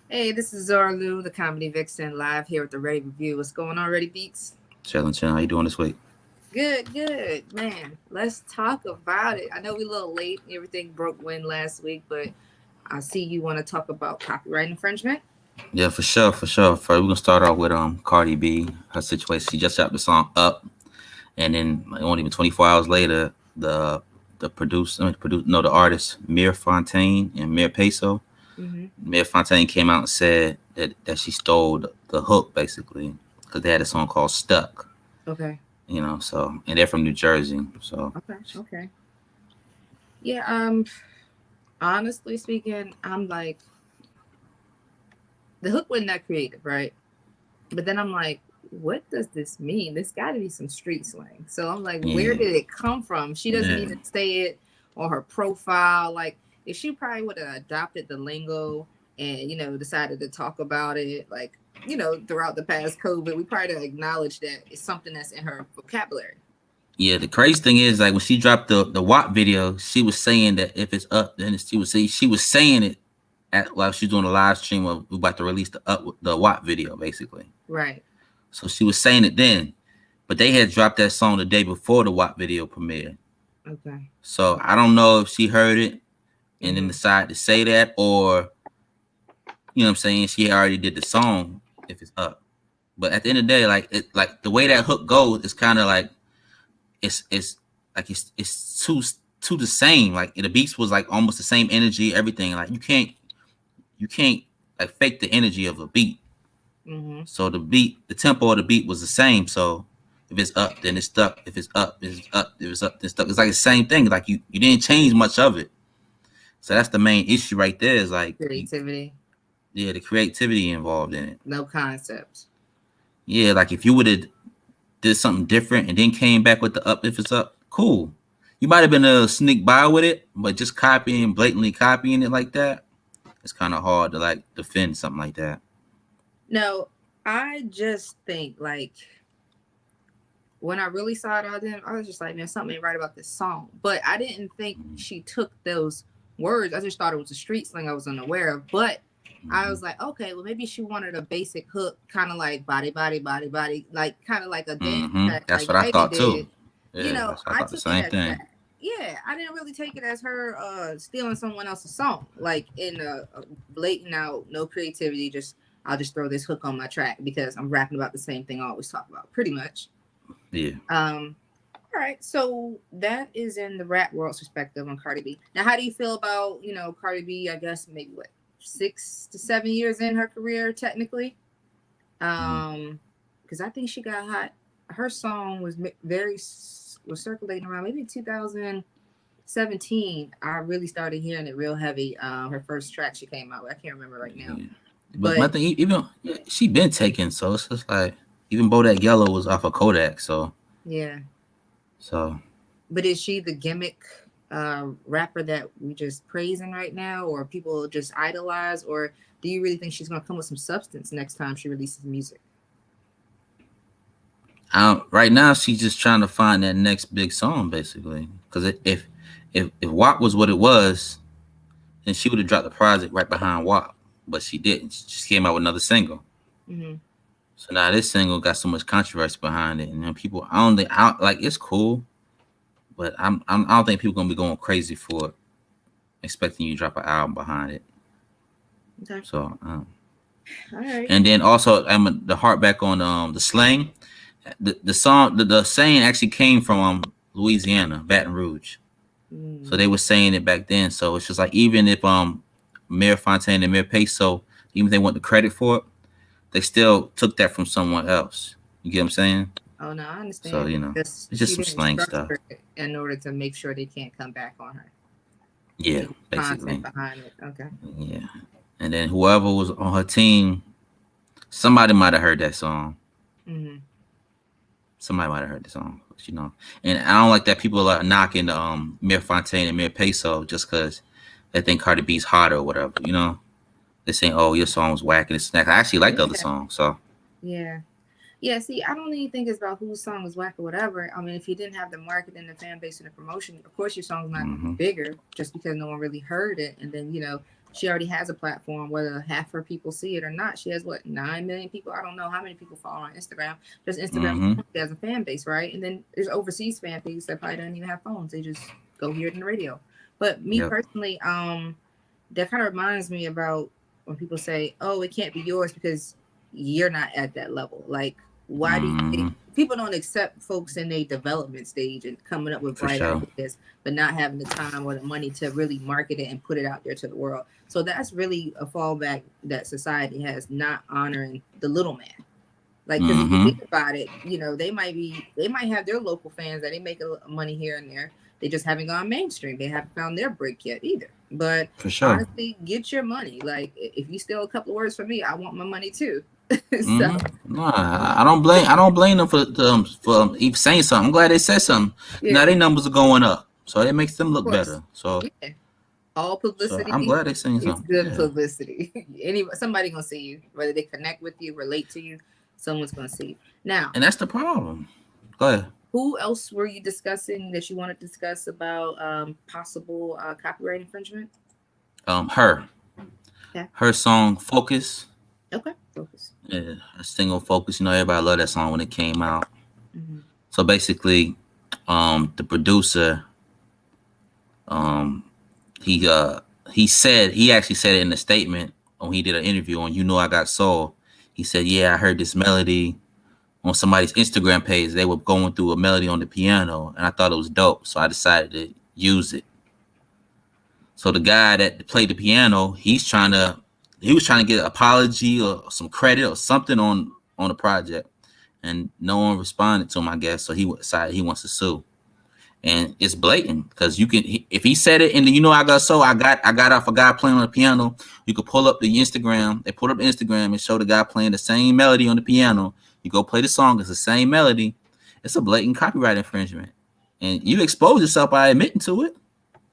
Hey, this is Zorlu, the comedy vixen, live here with the Reddy review. What's going on, Reddy Beats? Chilling, chilling. How you doing this week? Good, good, man. Let's talk about it. I know we're a little late. Everything broke wind last week, but I see you want to talk about copyright infringement. Yeah, for sure, for sure. First, we're gonna start off with Cardi B. Her situation. She just dropped the song "Up," and then like, only even 24 hours later, the artist Mir Fontaine and Mir Peso. Mm-hmm. Mir Fontaine came out and said that she stole the hook basically because they had a song called "Stuck." Okay, So and they're from New Jersey. So okay, okay. Yeah, honestly speaking, I'm like, the hook wasn't that creative, right? But then I'm like, what does this mean? This got to be some street slang. So I'm like, where yeah, did it come from? She doesn't yeah, even say it on her profile. Like, if she probably would have adopted the lingo and, decided to talk about it, like, throughout the past COVID, we probably would acknowledge that it's something that's in her vocabulary. yeah. The crazy thing is, like when she dropped the WAP video, she was saying that if it's up, then she was saying it while she's doing a live stream of we about to release the WAP video basically. Right. So she was saying it then, but they had dropped that song the day before the WAP video premiered. Okay. So I don't know if she heard it and then Mm-hmm. decided to say that, or what I'm saying, she already did the song if it's up. But at the end of the day, like the way that hook goes, it's kind of like it's like it's too the same. Like the beats was like almost the same energy, everything. Like you can't like fake the energy of a beat. Mm-hmm. So the tempo of the beat was the same. So if it's up, then it's stuck. If it's up, it's up. If it's up, then it's stuck. It's like the same thing. Like you didn't change much of it. So that's the main issue right there. Is like Creativity, yeah, the creativity involved in it. no concept. Yeah, like if you would have did something different and then came back with the up if it's up, cool. You might have been a sneak by with it, but just blatantly copying it like that, it's kind of hard to like defend something like that. No, I just think like when I really saw it all then, I was just like, man, something ain't right about this song. But I didn't think she took those words. I just thought it was a street slang I was unaware of. But I was like, okay, well, maybe she wanted a basic hook, kind of like body, body, body, body, like kind of like a dance track, That's like what I Megan thought too. did. Yeah, that's I I thought the took it same as thing. that. Yeah, I didn't really take it as her stealing someone else's song, like in a blatant out, no creativity. Just I'll just throw this hook on my track because I'm rapping about the same thing I always talk about, pretty much. Yeah. Um, all right, so that is in the rap world's perspective on Cardi B. Now, how do you feel about Cardi B? I guess maybe what 6 to 7 years in her career, technically. Mm. Because I think she got hot. Her song was was circulating around maybe 2017. I really started hearing it real heavy. Her first track she came out with, I can't remember right now, Yeah. But my but thing, even she been taken, so it's just like even Bodak Yellow was off of Kodak, yeah. so But is she the gimmick rapper that we just praising right now, or people just idolize, or do you really think she's gonna come with some substance next time she releases music? right now she's just trying to find that next big song, basically. Because if WAP was what it was, then she would have dropped the project right behind WAP, but she didn't. She just came out with another single. Mm-hmm. So now this single got so much controversy behind it, and people, I don't think, like it's cool, but I don't think people gonna be going crazy for it, expecting you to drop an album behind it. Okay. So, All right. and then also the heart back on the slang. The song the saying actually came from Louisiana, Baton Rouge. So Mm. they were saying it back then. So it's just like even if Mayor Fontaine and Mayor Peso, even if they want the credit for it, they still took that from someone else. You get what I'm saying? Oh no, I So understand. it's just She some didn't slang stuff. structure it in order to make sure they can't come back on her. Yeah, Need content basically. behind it. Okay. Yeah. And then whoever was on her team, somebody might have heard that song. Mm-hmm. Somebody might have heard the song, And I don't like that people are knocking Mir Fontaine and Mir Peso just because they think Cardi B's hot or whatever. They're saying, "Oh, your song was whack and it's snack." I actually like the other Yeah. song, so Yeah. Yeah, see, I don't even think it's about whose song is whack or whatever. I mean, if you didn't have the marketing, the fan base, and the promotion, of course your song's not going to be hmm bigger just because no one really heard it. And then, she already has a platform, whether half her people see it or not. She has what, 9 million people? I don't know how many people follow on Instagram. Just Instagram Mm-hmm. has a fan base, right? And then there's overseas fan base that probably don't even have phones. They just go hear it in the radio. But me Yep. personally, that kind of reminds me about when people say, "Oh, it can't be yours because you're not at that level." Like, why do you think Mm-hmm. people don't accept folks in a development stage and coming up with For bright sure. ideas, but not having the time or the money to really market it and put it out there to the world? So that's really a fallback that society has, not honoring the little man. Like, because if you Mm-hmm. think about it, they might have their local fans that they make a little money here and there. They just haven't gone mainstream. They haven't found their break yet either. But For sure. honestly, get your money. Like, if you steal a couple of words from me, I want my money too. So Mm-hmm. No, I don't blame them for even saying something. I'm glad they said something. Now yeah, their numbers are going up, so it makes them of look course. better. So Yeah, all I'm publicity glad they saying is something. good Yeah. publicity. Somebody gonna see you, whether they connect with you, relate to you. Someone's gonna see you. Now, And that's the problem. Go ahead. who else were you discussing that you want to discuss about possible copyright infringement? Her. Yeah. Her song Focus. Okay. Focus. Yeah, a single Focus. You know, everybody loved that song when it came out. Mm-hmm. So basically, the producer, um, he he actually said it in a statement when he did an interview on You Know I Got Soul. He said, "Yeah, I heard this melody on somebody's Instagram page. They were going through a melody on the piano, and I thought it was dope, so I decided to use it." So the guy that played the piano, he was trying to get an apology or some credit or something on the project, and no one responded to him, I guess. So he decided he wants to sue, and it's blatant because if he said it in the You Know I Got Soul, I got off a guy playing on the piano. You could pull up the Instagram. They put up Instagram and show the guy playing the same melody on the piano. You go play the song, it's the same melody. It's a blatant copyright infringement, and you expose yourself by admitting to it.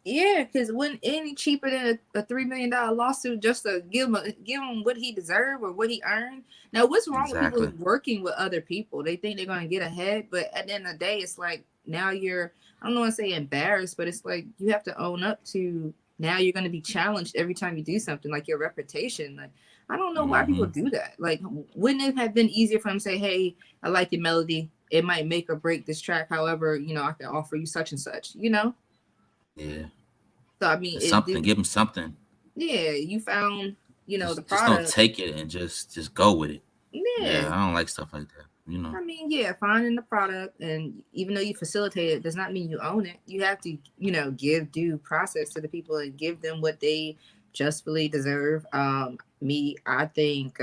Yeah, because when any cheaper than a $3 million lawsuit just to give him what he deserved or what he earned. Now, what's wrong with people Exactly. working with other people? They think they're gonna get ahead, but at the end of the day, it's like now you're, I don't want to say embarrassed, but it's like you have to own up to now you're gonna be challenged every time you do something, like your reputation. Like, I don't know why people Mm-hmm. do that. Like, wouldn't it have been easier for them to say, "Hey, I like your melody. It might make or break this track. However, I can offer you such and such." Yeah. So I mean, It's something. Give them something. yeah, you found, the Just don't product. take it and just go with it. Yeah. Yeah, I don't like stuff like that. You know. I mean, yeah, finding the product, and even though you facilitate it, does not mean you own it. You have to, give due process to the people and give them what they justly deserve. I think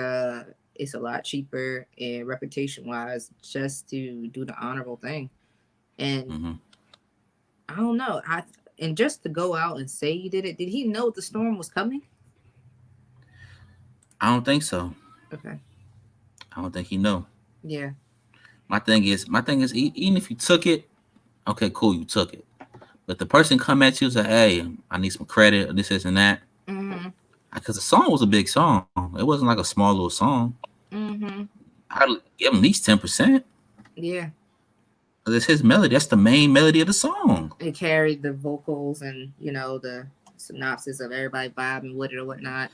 it's a lot cheaper and reputation wise just to do the honorable thing. And Mm-hmm. I don't know. And just to go out and say you did it, did he know the storm was coming? I don't think so. Okay. I don't think he know. Yeah. My thing is, even if you took it, okay, cool, you took it. But the person come at you and say, "Hey, I need some credit or this and that," Mm-hmm. because the song was a big song. It wasn't like a small little song. Mm-hmm. I'd give him at least 10%. Yeah. Because it's his melody. That's the main melody of the song. It carried the vocals and the synopsis of everybody vibing with it or whatnot.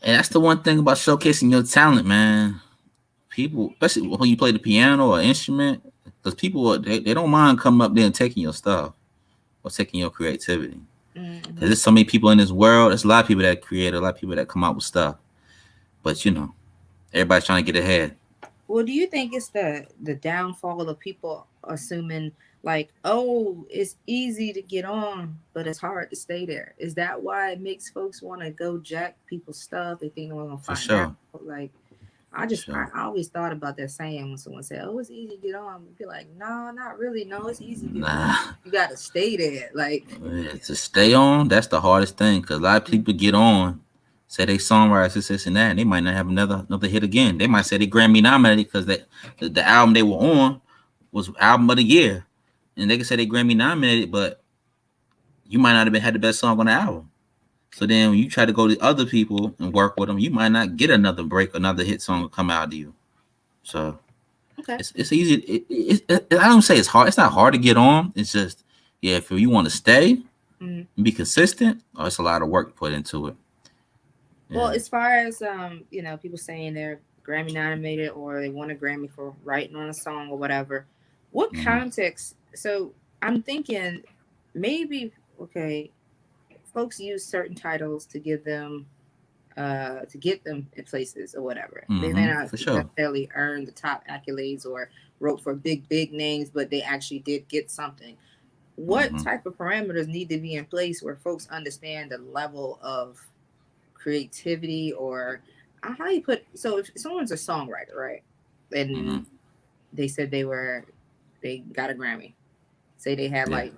And that's the one thing about showcasing your talent, man. People, especially when you play the piano or instrument, because people they don't mind coming up there and taking your stuff or taking your creativity. Because Mm-hmm. there's so many people in this world. There's a lot of people that create, a lot of people that come out with stuff. But everybody's trying to get ahead. Well, do you think it's the downfall of people assuming like, oh, it's easy to get on, but it's hard to stay there? Is that why it makes folks want to go jack people's stuff? They think they're gonna For find out. sure. Like, For sure. I always thought about that saying when someone said, "Oh, it's easy to get on." Be like, "No, not really. No, it's easy to get on. Nah. You gotta stay there." Like, To stay on, that's the hardest thing. Because a lot of people get on, say they songwriters, this and that, and they might not have another hit again. They might say they Grammy nominated because the album they were on was album of the year, and they can say they Grammy nominated, but you might not have had the best song on the album. So then when you try to go to other people and work with them, you might not get another break, another hit song come out to you. So okay, it's easy. I don't say it's hard. It's not hard to get on. It's just, yeah, if you want to stay mm-hmm. and be consistent, it's a lot of work put into it. Well, Yeah. as far as people saying they're Grammy nominated or they won a Grammy for writing on a song or whatever, what Mm-hmm. context? So I'm thinking maybe okay, folks use certain titles to give them to get them in places or whatever. They may Mm-hmm. not For sure. necessarily earn the top accolades or wrote for big names, but they actually did get something. What Mm-hmm. type of parameters need to be in place where folks understand the level of creativity or how you put so if someone's a songwriter, right? Mm-hmm. And they said they got a Grammy. Say they had Yeah. like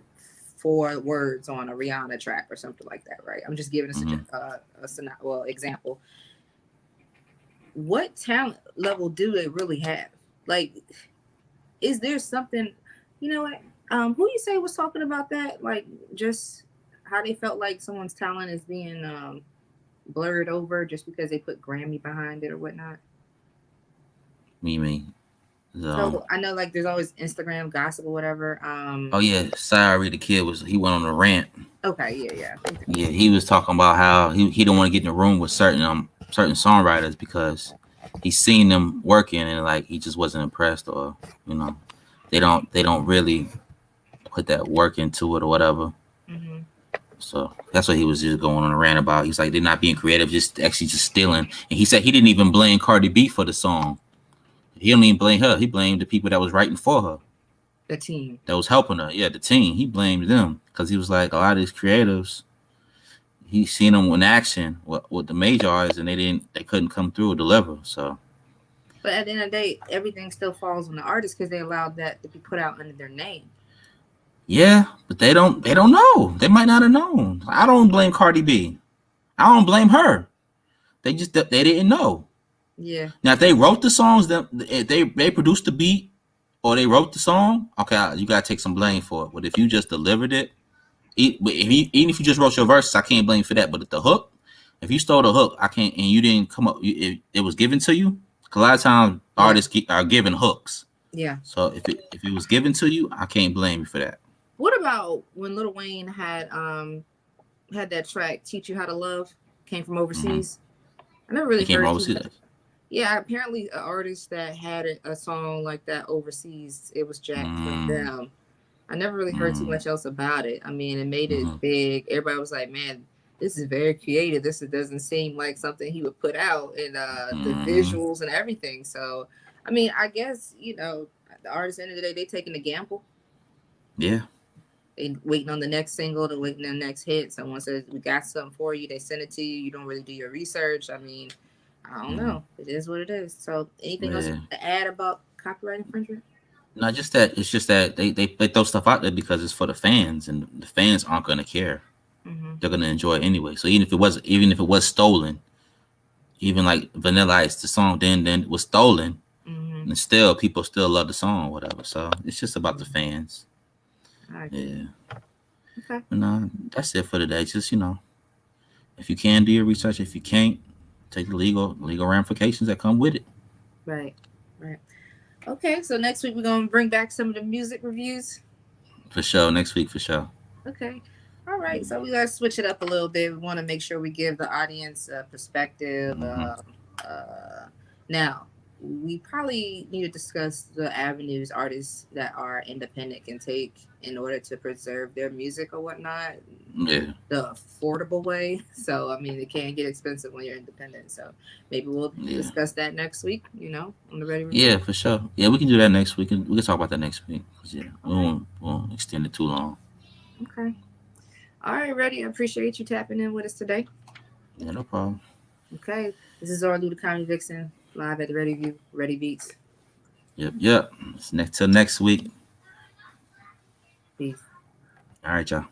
4 words on a Rihanna track or something like that, right? I'm just giving Mm-hmm. example. What talent level do they really have? Like, is there something? You know what? Who you say was talking about that? Like, just how they felt like someone's talent is being blurred over just because they put Grammy behind it or whatnot. Me, me. So, So I know like there's always Instagram gossip or whatever. oh yeah, sorry, the kid he went on a rant. Okay, yeah. Okay. Yeah, he was talking about how he don't want to get in the room with certain songwriters because he's seen them working and like he just wasn't impressed, or you know they don't really put that work into it or whatever. Mm-hmm. So that's what he was just going on a rant about. He's like they're not being creative, just actually just stealing. And he said he didn't even blame Cardi B for the song. He don't even blame her. He blamed the people that was writing for her, The team. that was helping her. Yeah, the team. He blamed them because he was like a lot of these creatives. He seen them in action with the major artists, and they couldn't come through or deliver. So But at the end of the day, everything still falls on the artist because they allowed that to be put out under their name. yeah, but they don't know. They might not have known. I don't blame Cardi B. I don't blame her. They didn't know. Yeah. Now if they wrote the songs, if they produced the beat or they wrote the song, okay, you gotta take some blame for it. But if you just delivered it, even if you just wrote your verses, I can't blame you for that. But the hook, if you stole the hook, I can't, and you didn't come up, it was given to you. A lot of times Yeah. artists are given hooks. Yeah. So if it was given to you, I can't blame you for that. What about when Lil Wayne had that track "Teach You How to Love" came from Mm-hmm. overseas? I never It really came from heard too much. overseas. Yeah, apparently an artist that had a song like that overseas, it was jacked from Mm, them. I never really heard too mm, much else about it. I mean, it made it mm-hmm, big. Everybody was like, "Man, this is very creative. This doesn't seem like something he would put out." And the mm-hmm. visuals and everything. So, I mean, I guess the artists at the end of the day, they taking a gamble. Yeah. They waiting on the next single, they waiting on the next hit. Someone says we got something for you. They send it to you. You don't really do your research. I mean, I don't Mm-hmm. know. It is what it is. So, anything else Yeah. to add about copyright infringement? Not just that. It's just that they throw stuff out there because it's for the fans, and the fans aren't gonna care. Mm-hmm. They're gonna enjoy it anyway. So even if it was stolen, even like Vanilla Ice, the song then it was stolen, Mm-hmm. and still people still love the song, or whatever. So it's just about the fans. I agree. Yeah. Okay. And that's it for today. Just if you can do your research, if you can't, take the legal ramifications that come with it. Right. Right. Okay. So next week we're gonna bring back some of the music reviews. For sure. Next week, for sure. Okay. All right. So we gotta switch it up a little bit. We want to make sure we give the audience a perspective. Mm-hmm. Now, we probably need to discuss the avenues artists that are independent can take in order to preserve their music or whatnot. Yeah. The affordable way. So, I mean, it can get expensive when you're independent. So, maybe we'll Yeah. discuss that next week, on the Ready Yeah, Review. for sure. Yeah, we can do that next week. We can talk about that next week. 'Cause, yeah, All right. we won't extend it too long. Okay. All right, Reddy. I appreciate you tapping in with us today. Yeah, no problem. Okay. This is Zora Lou, the Comedy Vixen, live at the Ready View, Ready Beats. Yep. Till next week. Peace. All right, y'all.